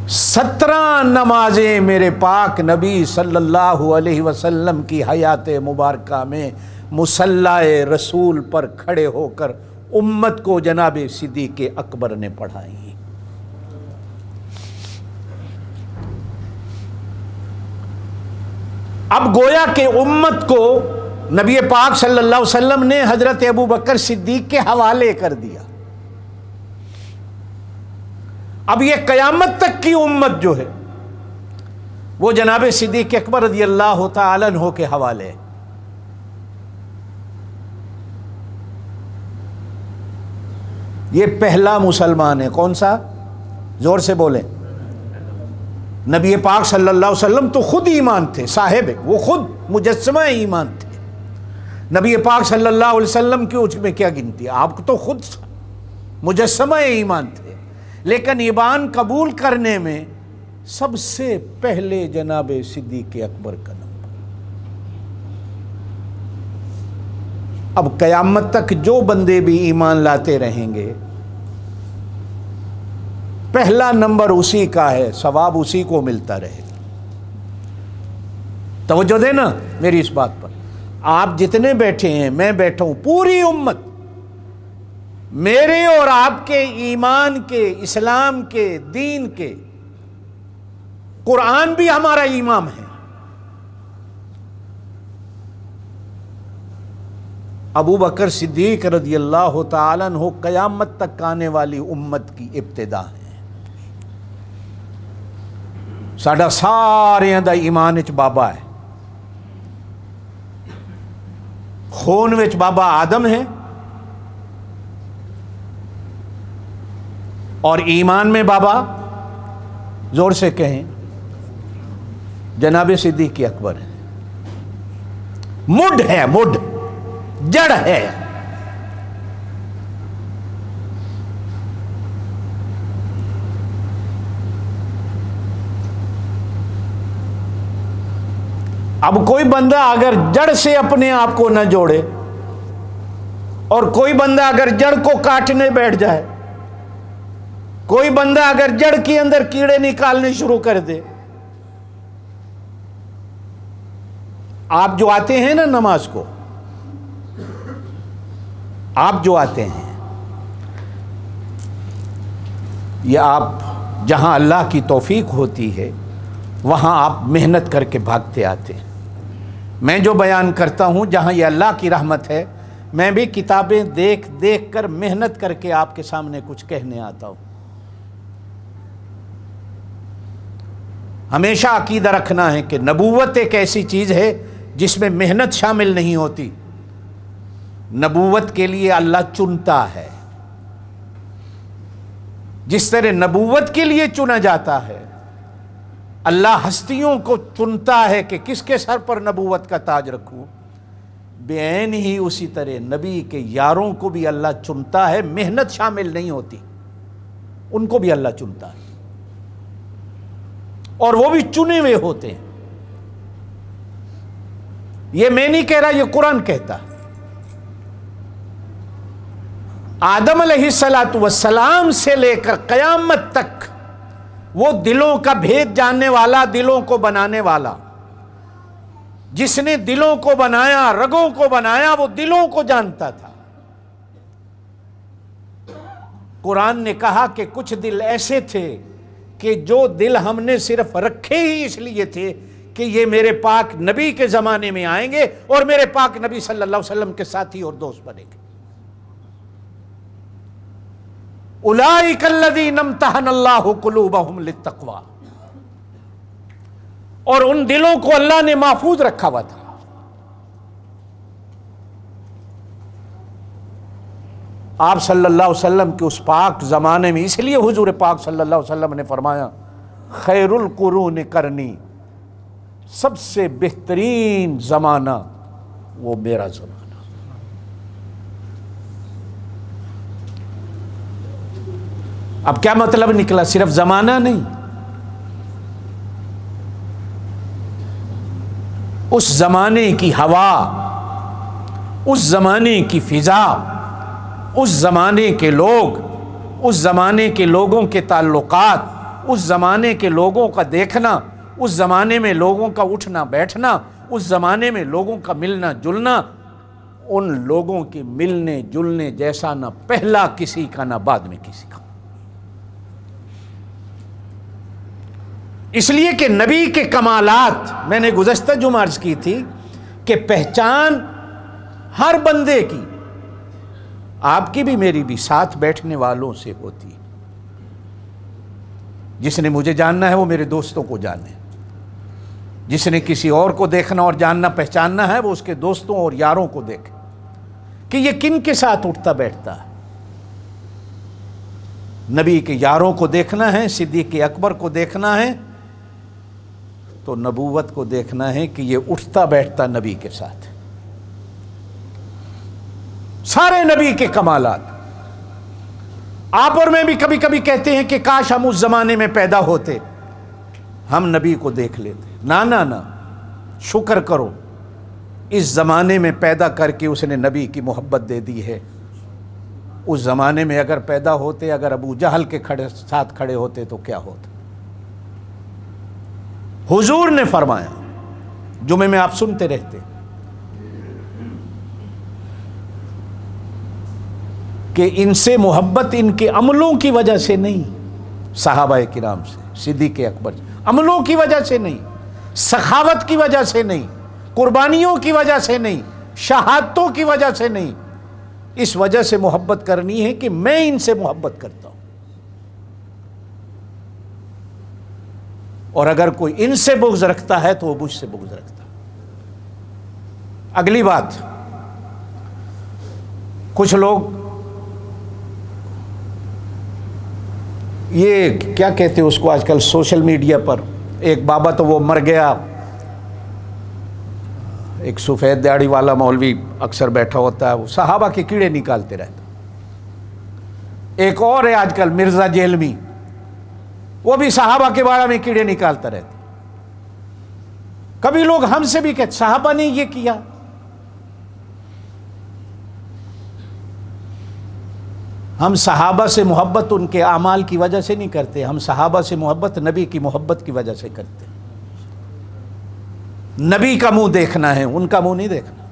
सत्रह नमाजें मेरे पाक नबी सल्लल्लाहु अलैहि वसल्लम की हयात मुबारका में मुसल्लाए रसूल पर खड़े होकर उम्मत को जनाब सिद्दीक़ अकबर ने पढ़ाई। अब गोया के उम्मत को नबी पाक सल्लल्लाहु अलैहि वसल्लम ने हजरत अबू बकर सिद्दीक के हवाले कर दिया। अब ये कयामत तक की उम्मत जो है वो जनाब सिद्दीक अकबर रज़ियल्लाहु तआला अन्हु के हवाले। ये पहला मुसलमान है। कौन सा? जोर से बोले। नबी पाक सल्लल्लाहु अलैहि वसल्लम तो खुद ईमान थे, साहिब, वो खुद मुजस्समा ईमान थे। नबी पाक सल्लल्लाहु अलैहि वसल्लम की उसमें क्या गिनती, आप तो खुद मुजस्समा ईमान थे। लेकिन ईमान कबूल करने में सबसे पहले जनाब सिद्दीक़ अकबर का नंबर। अब क़यामत तक जो बंदे भी ईमान लाते रहेंगे, पहला नंबर उसी का है, सवाब उसी को मिलता रहेगा। तवज्जो देना मेरी इस बात पर। आप जितने बैठे हैं, मैं बैठा हूं, पूरी उम्मत मेरे और आपके ईमान के, इस्लाम के, दीन के, कुरान भी हमारा इमाम है। अबू बकर सिद्दीक रज़ियल्लाहु ताला अन्हु क़यामत तक आने वाली उम्मत की इब्तिदा है। साडा सारियां दा ईमान विच बाबा है, खून विच बाबा आदम है और ईमान में बाबा, जोर से कहें, जनाब सिद्दीक़ अकबर है। मुड है, मुड, जड़ है। अब कोई बंदा अगर जड़ से अपने आप को न जोड़े और कोई बंदा अगर जड़ को काटने बैठ जाए, कोई बंदा अगर जड़ के अंदर कीड़े निकालने शुरू कर दे, आप जो आते हैं ना नमाज को, आप जो आते हैं, ये आप जहां अल्लाह की तौफीक होती है वहां आप मेहनत करके भागते आते हैं। मैं जो बयान करता हूं, जहां ये अल्लाह की रहमत है, मैं भी किताबें देख देख कर मेहनत करके आपके सामने कुछ कहने आता हूं। हमेशा अकीदा रखना है कि नबूवत एक ऐसी चीज़ है जिसमें मेहनत शामिल नहीं होती। नबूवत के लिए अल्लाह चुनता है। जिस तरह नबूवत के लिए चुना जाता है, अल्लाह हस्तियों को चुनता है कि किसके सर पर नबूवत का ताज रखूं, बेऐन ही उसी तरह नबी के यारों को भी अल्लाह चुनता है। मेहनत शामिल नहीं होती, उनको भी अल्लाह चुनता है और वो भी चुने हुए होते हैं। ये मैं नहीं कह रहा, ये कुरान कहता है। आदम अलैहिस्सलातु वस्सलाम से लेकर क़यामत तक वो दिलों का भेद जानने वाला, दिलों को बनाने वाला, जिसने दिलों को बनाया, रगों को बनाया, वो दिलों को जानता था। कुरान ने कहा कि कुछ दिल ऐसे थे कि जो दिल हमने सिर्फ रखे ही इसलिए थे कि ये मेरे पाक नबी के ज़माने में आएंगे और मेरे पाक नबी सल्लल्लाहु अलैहि वसल्लम के साथी और दोस्त बनेंगे। उलाइकल्लज़ीना इम्तहनल्लाहु कुलूबहुम लित्तक़वा, और उन दिलों को अल्लाह ने महफूज रखा हुआ था। आप सल्लल्लाहु अलैहि वसल्लम के उस पाक ज़माने में, इसलिए हुजूर पाक सल्लल्लाहु अलैहि वसल्लम ने फरमाया, खैरुल कुरून करनी, सबसे बेहतरीन ज़माना वो मेरा ज़माना। अब क्या मतलब निकला? सिर्फ ज़माना नहीं, उस ज़माने की हवा, उस ज़माने की फ़िज़ा, उस ज़माने के लोग, उस ज़माने के लोगों के ताल्लुकात, उस ज़माने के लोगों का देखना, उस ज़माने में लोगों का उठना बैठना, उस ज़माने में लोगों का मिलना जुलना, उन लोगों के मिलने जुलने जैसा ना पहला किसी का ना बाद में किसी का। इसलिए कि नबी के कमालात, मैंने गुज़श्ता जुमा अर्ज़ की थी कि पहचान हर बंदे की, आपकी भी मेरी भी, साथ बैठने वालों से होती है। जिसने मुझे जानना है वो मेरे दोस्तों को जाने, जिसने किसी और को देखना और जानना पहचानना है वो उसके दोस्तों और यारों को देखे कि ये किन के साथ उठता बैठता है। नबी के यारों को देखना है, सिद्दीक़ अकबर को देखना है, तो नबूवत को देखना है कि ये उठता बैठता नबी के साथ। सारे नबी के कमालात। आप और मैं भी कभी कभी कहते हैं कि काश हम उस जमाने में पैदा होते, हम नबी को देख लेते। ना ना ना, शुक्र करो इस ज़माने में पैदा करके उसने नबी की मोहब्बत दे दी है। उस ज़माने में अगर पैदा होते, अगर अबू जहल के साथ खड़े होते तो क्या होता। हुजूर ने फरमाया, जुमे में आप सुनते रहते कि इनसे मोहब्बत इनके अमलों की वजह से नहीं, सहाबा किराम से, सिद्दीक़ अकबर, अमलों की वजह से नहीं, सखावत की वजह से नहीं, कुर्बानियों की वजह से नहीं, शहादतों की वजह से नहीं, इस वजह से मोहब्बत करनी है कि मैं इनसे मोहब्बत करता हूं। और अगर कोई इनसे बुग़्ज़ रखता है तो वो मुझसे बुग़्ज़ रखता है। अगली बात, कुछ लोग ये क्या कहते हैं उसको आजकल सोशल मीडिया पर, एक बाबा तो वो मर गया, एक सफ़ेद दाढ़ी वाला मौलवी अक्सर बैठा होता है, वो सहाबा के कीड़े निकालते रहता। एक और है आजकल मिर्ज़ा जेलमी, वो भी सहाबा के बारे में कीड़े निकालता रहता। कभी लोग हमसे भी कहते सहाबा ने ये किया। हम सहाबा से मोहब्बत उनके आमाल की वजह से नहीं करते, हम सहाबा से मोहब्बत नबी की मोहब्बत की वजह से करते। नबी का मुंह देखना है, उनका मुंह नहीं देखना।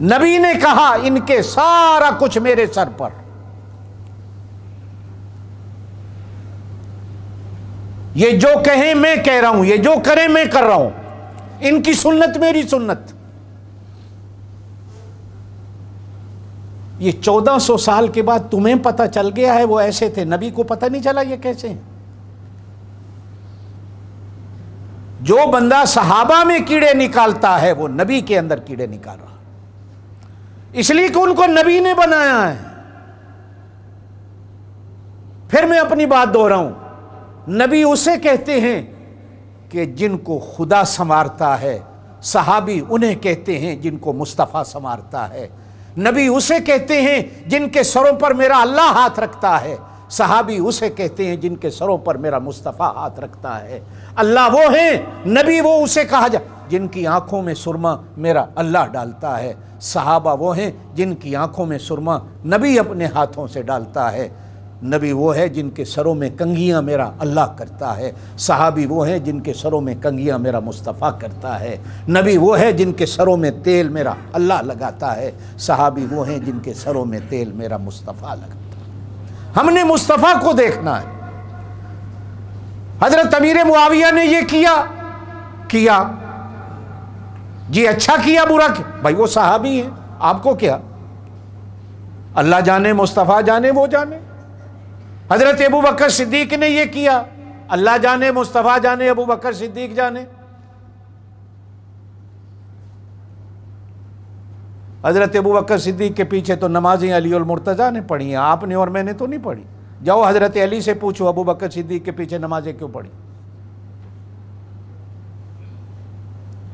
नबी ने कहा इनके सारा कुछ मेरे सर पर, ये जो कहें मैं कह रहा हूं, ये जो करें मैं कर रहा हूं, इनकी सुन्नत मेरी सुन्नत। ये 1400 साल के बाद तुम्हें पता चल गया है वो ऐसे थे, नबी को पता नहीं चला ये कैसे हैं। जो बंदा सहाबा में कीड़े निकालता है वो नबी के अंदर कीड़े निकाल रहा, इसलिए कि उनको नबी ने बनाया है। फिर मैं अपनी बात दोहराऊं, नबी उसे कहते हैं कि जिनको खुदा संवारता है, सहाबी उन्हें कहते हैं जिनको मुस्तफ़ा संवारता है। नबी उसे कहते हैं जिनके सरों पर मेरा अल्लाह हाथ रखता है, सहाबी उसे कहते हैं जिनके सरों पर मेरा मुस्तफ़ा हाथ रखता है। अल्लाह वो है, नबी वो उसे कहा जा जिनकी आंखों में सुरमा मेरा अल्लाह डालता है। सहाबा वो हैं जिनकी आंखों में सुरमा नबी अपने हाथों से डालता है। नबी वो है जिनके सरों में कंघियाँ मेरा अल्लाह करता है। सहाबी वो हैं जिनके सरों में कंघियाँ मेरा मुस्तफ़ा करता है। नबी वो है जिनके सरों में तेल मेरा अल्लाह लगाता है। सहाबी वो हैं जिनके सरों में तेल मेरा मुस्तफ़ा लगाता है। हमने मुस्तफ़ा को देखना है। हज़रत अमीर मुआविया ने ये किया जी, अच्छा किया बुरा किया, भाई वो सहाबी हैं, आपको क्या। अल्लाह जाने, मुस्तफ़ा जाने, वो जाने। हजरत अबू बकर सिद्दीक ने यह किया, अल्लाह जाने, मुस्तफ़ा जाने, अबू बकर सिद्दीक जाने। हजरत अबू बकर सिद्दीक के पीछे तो नमाज़ें अली और मुर्तज़ा ने पढ़ी हैं, आपने और मैंने तो नहीं पढ़ी। जाओ हजरत अली से पूछो अबू बकर सिद्दीक के पीछे नमाज़ें क्यों पढ़ी।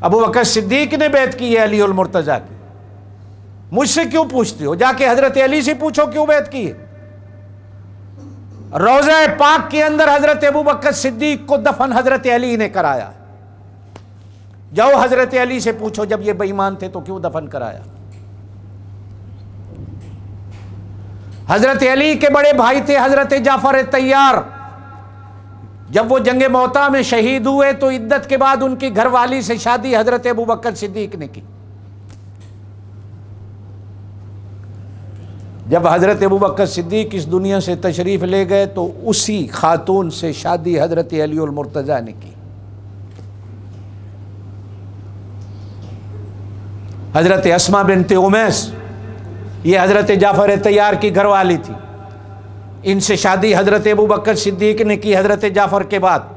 अबू बकर सिद्दीक ने बैत की है अली और मुर्तज़ा की, मुझसे क्यों पूछते हो? जाके हजरत अली से पूछो क्यों बैत की है। रोज़ा पाक के अंदर हजरत अबू बकर सिद्दीक को दफन हजरत अली ने कराया। जाओ हजरत अली से पूछो जब ये बेईमान थे तो क्यों दफन कराया। हजरत अली के बड़े भाई थे हजरत जाफर तैयार, जब वो जंगे मौता में शहीद हुए तो इद्दत के बाद उनकी घरवाली से शादी हजरत अबू बकर सिद्दीक ने की। जब हजरत अबू बकर सिद्दीक इस दुनिया से तशरीफ ले गए तो उसी खातून से शादी हजरत अली और मुर्तज़ा ने की। हजरत अस्मा बिनते उमैस, ये हजरत जाफर तैयार की घरवाली थी, इनसे शादी हजरत अबू बकर सिद्दीक ने की। हजरत जाफर के बाद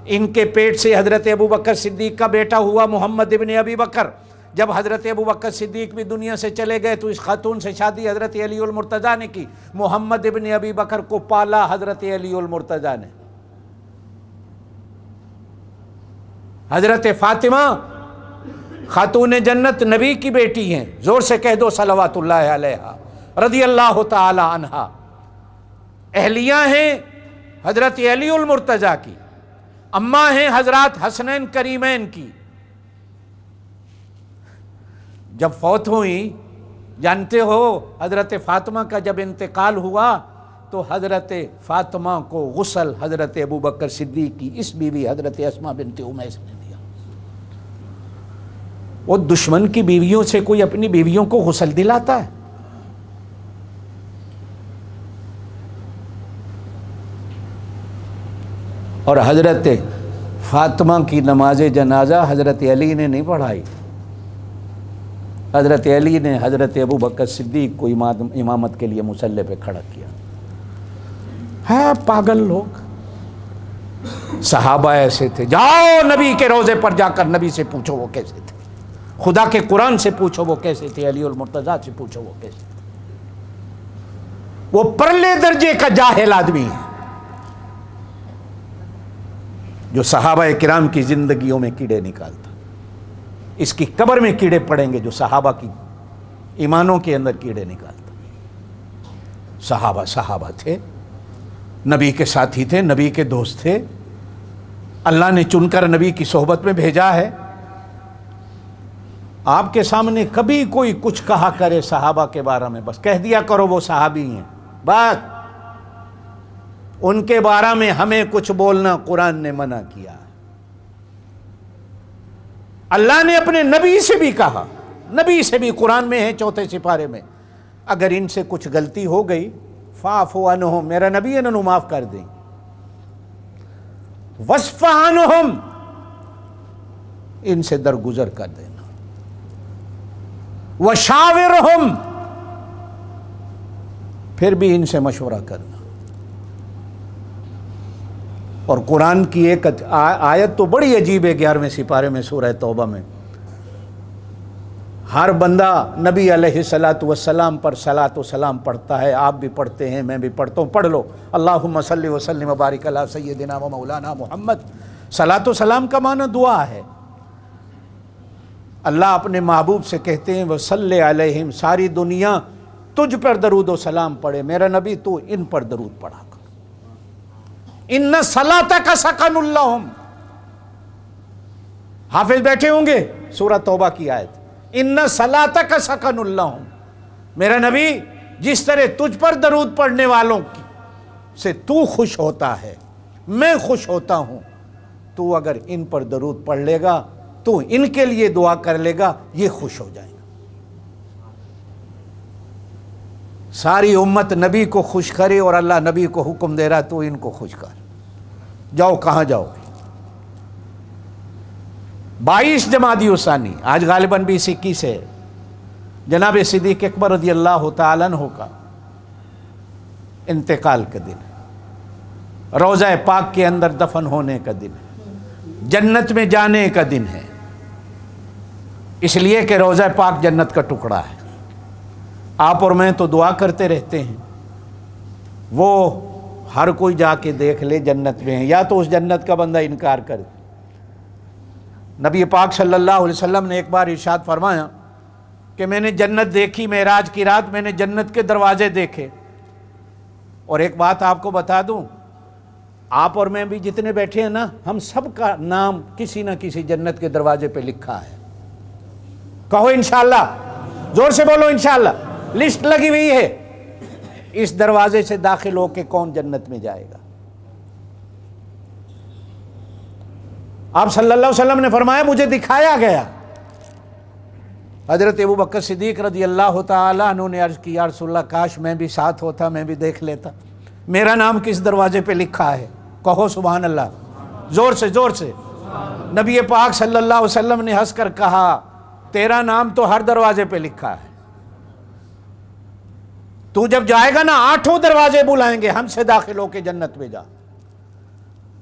इनके पेट से हजरत अबू बकर सिद्दीक का बेटा हुआ मोहम्मद इब्न अबी बकर। जब हजरत अबू बकर सिद्दीक भी दुनिया से चले गए तो इस खातून से शादी हजरत अली उल मुर्तज़ा ने की। मोहम्मद इब्न अबी बकर को पाला हजरत अली उल मुर्तज़ा ने। हजरत फातिमा खातून जन्नत नबी की बेटी हैं, जोर से कह दो सलवातुल्लाह अलैहा रदी अल्लाह ताला अन्हा। अहलिया हैं हजरत अलीउल मुर्तजा की, अम्मा हैं हजरत हसनैन करीमैन की। जब फौत हुई, जानते हो हजरत फातिमा का जब इंतकाल हुआ तो हजरत फातिमा को गुस्ल हजरत अबू बकर सिद्दीक की इस बीवी हजरत अस्मा बिन्त उमैस ने दिया। वो दुश्मन की बीवियों से कोई अपनी बीवियों को गुस्ल दिलाता है? और हजरत फातिमा की नमाज जनाजा हजरत अली ने नहीं पढ़ाई, हजरत अली ने हजरत अबू बकर सिद्दीक को इमामत के लिए मुसल्ले पे खड़ा किया। है पागल लोग। सहाबा ऐसे थे, जाओ नबी के रोजे पर जाकर नबी से पूछो वो कैसे थे, खुदा के कुरान से पूछो वो कैसे थे, अलीउल मुर्तजा से पूछो वो कैसे थे। वो परले दर्जे का जाहिल आदमी है जो सहाबा किराम की जिंदगियों में कीड़े निकालता। इसकी कब्र में कीड़े पड़ेंगे जो सहाबा की ईमानों के अंदर कीड़े निकालता। सहाबा थे, नबी के साथी थे, नबी के दोस्त थे, अल्लाह ने चुनकर नबी की सोहबत में भेजा है। आपके सामने कभी कोई कुछ कहा करे सहाबा के बारे में, बस कह दिया करो वो सहाबी हैं, बस उनके बारे में हमें कुछ बोलना कुरान ने मना किया। अल्लाह ने अपने नबी से भी कहा, नबी से भी कुरान में है 4 सिपारे में, अगर इनसे कुछ गलती हो गई फाफु अन्हुम, मेरा नबी इन्होंने माफ कर दें, वस्फ़ अन्हुम, इनसे दरगुजर कर देना, वशाविरहुम, फिर भी इनसे मशवरा करना। और कुरान की एक आयत तो बड़ी अजीब है 11वें सिपारे में सूरह तौबा में। हर बंदा नबी अलैहिस्सलातु वस्सलाम पर सलात व सलाम पढ़ता है, आप भी पढ़ते हैं, मैं भी पढ़ता हूँ, पढ़ लो। अल्लाहुम्मा सल्लि व सल्लिम व बारिक अला सय्यदिना व मौलाना मुहम्मद। सलात व सलाम का माना दुआ है। अल्लाह अपने महबूब से कहते हैं वसल्ले अलैहिम, सारी दुनिया तुझ पर दरूद व सलाम पढ़े, मेरा नबी तू इन पर दरूद पढ़ा कर। इन्ना सलातका सकनुल लहुम, हाफिज बैठे होंगे, सूरह तौबा की आयत, इन्ना सलातका सकनुल लहुम, मेरा नबी जिस तरह तुझ पर दरूद पढ़ने वालों से तू खुश होता है, मैं खुश होता हूं, तू अगर इन पर दरूद पढ़ लेगा, तू इनके लिए दुआ कर लेगा, ये खुश हो जाएगा। सारी उम्मत नबी को खुश करे और अल्लाह नबी को हुक्म दे रहा तो इनको खुश कर। जाओ, कहाँ जाओगे? 22 जमादी-उस-सानी, आज गालिबन 20-21 है, जनाब सिद्दीक़ अकबर रज़ी अल्लाह तआला अन्हु का इंतकाल का दिन, रोज़ा पाक के अंदर दफन होने का दिन, जन्नत में जाने का दिन है, इसलिए कि रोज़ा पाक जन्नत का टुकड़ा है। आप और मैं तो दुआ करते रहते हैं, वो हर कोई जाके देख ले जन्नत में है, या तो उस जन्नत का बंदा इनकार कर दे। नबी पाक सल्लल्लाहु अलैहि वसल्लम ने एक बार इरशाद फरमाया कि मैंने जन्नत देखी, मेराज की रात मैंने जन्नत के दरवाजे देखे। और एक बात आपको बता दूं, आप और मैं भी जितने बैठे हैं ना, हम सब का नाम किसी ना किसी जन्नत के दरवाजे पे लिखा है। कहो इंशाअल्लाह, जोर से बोलो इंशाअल्लाह। लिस्ट लगी हुई है, इस दरवाजे से दाखिल होके कौन जन्नत में जाएगा। आप सल्लल्लाहु अलैहि वसल्लम ने फरमाया मुझे दिखाया गया। हजरत अबू बकर सिद्दीक रज़ी अल्लाह तआला अन्हु ने अर्ज की, या रसूलल्लाह काश मैं भी साथ होता, मैं भी देख लेता, मेरा नाम किस दरवाजे पे लिखा है। कहो सुभान अल्लाह, जोर से जोर से। नबी पाक सल्लल्लाहु अलैहि वसल्लम ने हंसकर कहा, तेरा नाम तो हर दरवाजे पे लिखा है, तू जब जाएगा ना 8 दरवाजे बुलाएंगे, हमसे दाखिल होके जन्नत में जा।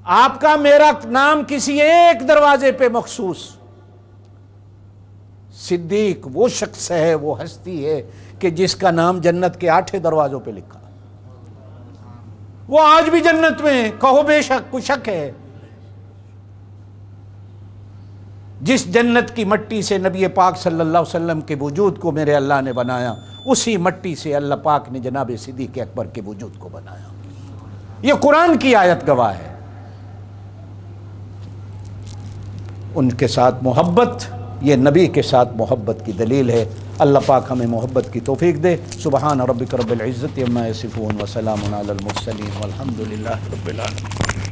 आपका मेरा नाम किसी एक दरवाजे पे मखसूस। सिद्दीक वो शख्स है, वो हस्ती है कि जिसका नाम जन्नत के 8 दरवाजों पे लिखा, वो आज भी जन्नत में है। कहो बेशक, कुछ शक है? जिस जन्नत की मट्टी से नबी पाक सल्लल्लाहु अलैहि वसल्लम के वजूद को मेरे अल्लाह ने बनाया, उसी मट्टी से अल्लाह पाक ने जनाब सिद्दीक़ अकबर के वजूद को बनाया। ये कुरान की आयत गवाह है। उनके साथ मोहब्बत, ये नबी के साथ मोहब्बत की दलील है। अल्लाह पाक हमें मोहब्बत की तौफीक दे। सुबहान रब्बिक रब्बिल इज़्ज़ति अम्मा यसिफून व सलामुन अलल मुरसलीन वल्हम्दुलिल्लाहि रब्बिल आलमीन।